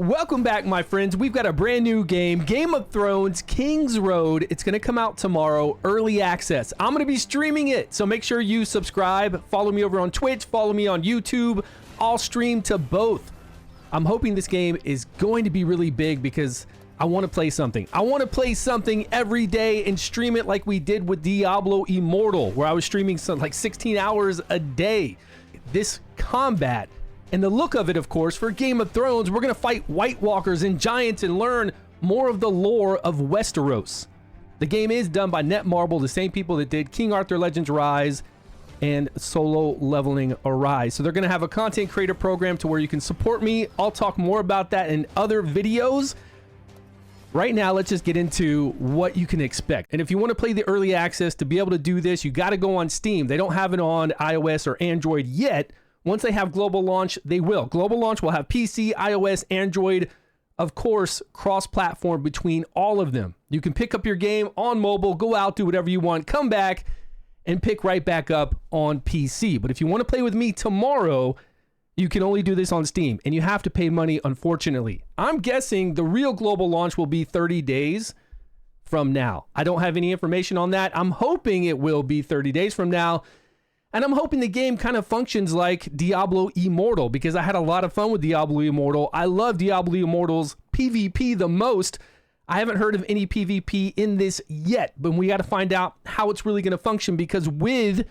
Welcome back, my friends. We've got a brand new game, Game of Thrones, Kingsroad. It's going to come out tomorrow, early access. I'm going to be streaming it, so make sure you subscribe. Follow me over on Twitch, follow me on YouTube. I'll stream to both. I'm hoping this game is going to be really big because I want to play something. I want to play something every day and stream it like we did with Diablo Immortal, where I was streaming like 16 hours a day. This combat and the look of it, of course, for Game of Thrones, we're going to fight White Walkers and giants and learn more of the lore of Westeros. The game is done by Netmarble, the same people that did King Arthur Legends Rise and Solo Leveling Arise. So they're going to have a content creator program to where you can support me. I'll talk more about that in other videos. Right now, let's just get into what you can expect. And if you want to play the early access, to be able to do this, you got to go on Steam. They don't have it on iOS or Android yet. Once they have global launch, they will. Global launch will have PC, iOS, Android, of course, cross-platform between all of them. You can pick up your game on mobile, go out, do whatever you want, come back, and pick right back up on PC. But if you want to play with me tomorrow, you can only do this on Steam, and you have to pay money, unfortunately. I'm guessing the real global launch will be 30 days from now. I don't have any information on that. I'm hoping it will be 30 days from now. And I'm hoping the game kind of functions like Diablo Immortal, because I had a lot of fun with Diablo Immortal. I love Diablo Immortal's PvP the most. I haven't heard of any PvP in this yet, but we got to find out how it's really going to function, because with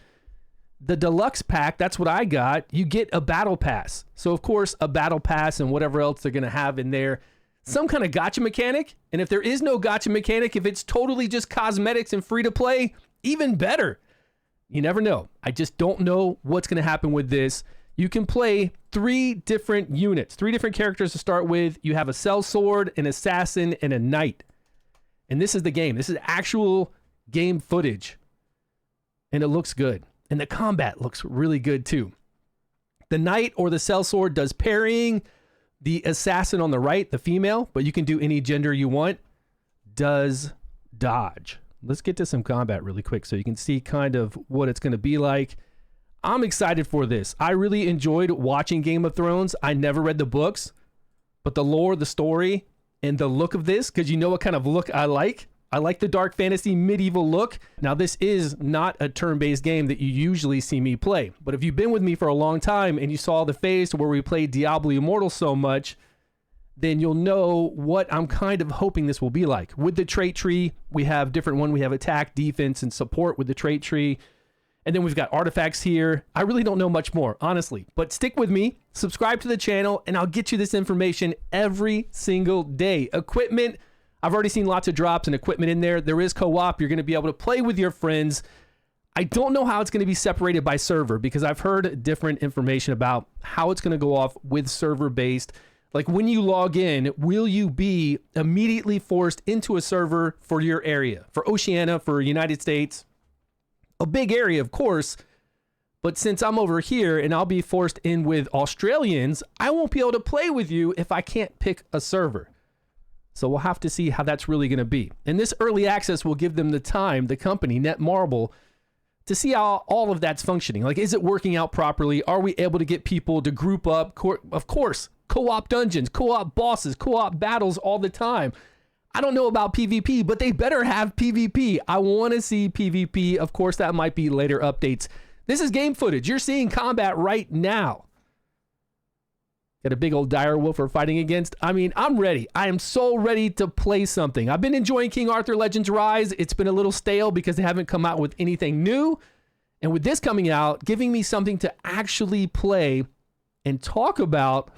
the deluxe pack, that's what I got, you get a battle pass. So of course, a battle pass and whatever else they're going to have in there, some kind of gacha mechanic. And if there is no gacha mechanic, if it's totally just cosmetics and free to play, even better. You never know. I just don't know what's going to happen with this. You can play 3 different units, 3 different characters to start with. You have a sellsword, an assassin, and a knight. And this is the game. This is actual game footage. And it looks good. And the combat looks really good too. The knight or the sellsword does parrying. The assassin on the right, the female, but you can do any gender you want, does dodge. Let's get to some combat really quick so you can see kind of what it's going to be like. I'm excited for this. I really enjoyed watching Game of Thrones. I never read the books, but the lore, the story, and the look of this, because you know what kind of look I like. I like the dark fantasy medieval look. Now, this is not a turn-based game that you usually see me play, but if you've been with me for a long time and you saw the phase where we played Diablo Immortal so much, then you'll know what I'm kind of hoping this will be like. With the trait tree, we have different one. We have attack, defense, and support with the trait tree. And then we've got artifacts here. I really don't know much more, honestly. But stick with me, subscribe to the channel, and I'll get you this information every single day. Equipment, I've already seen lots of drops and equipment in there. There is co-op. You're going to be able to play with your friends. I don't know how it's going to be separated by server, because I've heard different information about how it's going to go off with server-based. Like when you log in, will you be immediately forced into a server for your area? For Oceania, for United States, a big area, of course. But since I'm over here and I'll be forced in with Australians, I won't be able to play with you if I can't pick a server. So we'll have to see how that's really going to be. And this early access will give them the time, the company, Netmarble, to see how all of that's functioning. Like, is it working out properly? Are we able to get people to group up? Of course. Co-op dungeons, co-op bosses, co-op battles all the time. I don't know about PvP, but they better have PvP. I want to see PvP. Of course, that might be later updates. This is game footage. You're seeing combat right now. Got a big old dire wolf we're fighting against. I mean, I'm ready. I am so ready to play something. I've been enjoying King Arthur Legends Rise. It's been a little stale because they haven't come out with anything new. And with this coming out, giving me something to actually play and talk about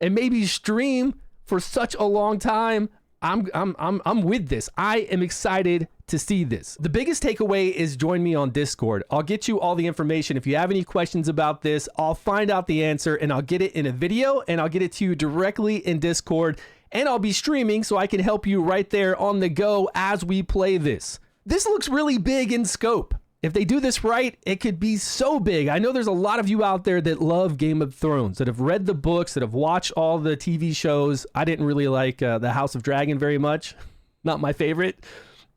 and maybe stream for such a long time, I'm with this. I am excited to see this. The biggest takeaway is join me on Discord. I'll get you all the information. If you have any questions about this, I'll find out the answer and I'll get it in a video and I'll get it to you directly in Discord, and I'll be streaming so I can help you right there on the go as we play this. This looks really big in scope. If they do this right, it could be so big. I know there's a lot of you out there that love Game of Thrones, that have read the books, that have watched all the TV shows. I didn't really like the House of Dragon very much. Not my favorite.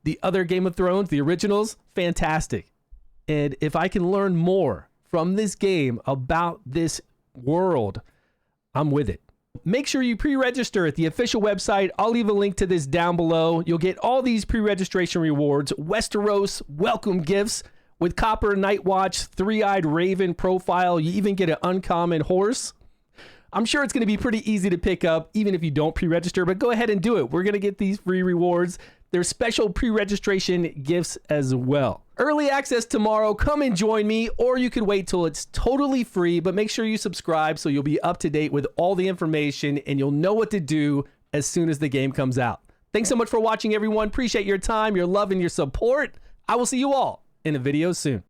The other Game of Thrones, the originals, fantastic. And if I can learn more from this game about this world, I'm with it. Make sure you pre-register at the official website. I'll leave a link to this down below. You'll get all these pre-registration rewards, Westeros welcome gifts with Copper Night Watch, Three-Eyed Raven profile. You even get an uncommon horse. I'm sure it's going to be pretty easy to pick up, even if you don't pre-register, but go ahead and do it. We're going to get these free rewards. There's special pre-registration gifts as well. Early access tomorrow. Come and join me, or you could wait till it's totally free, but make sure you subscribe so you'll be up to date with all the information and you'll know what to do as soon as the game comes out. Thanks so much for watching, everyone. Appreciate your time, your love, and your support. I will see you all in a video soon.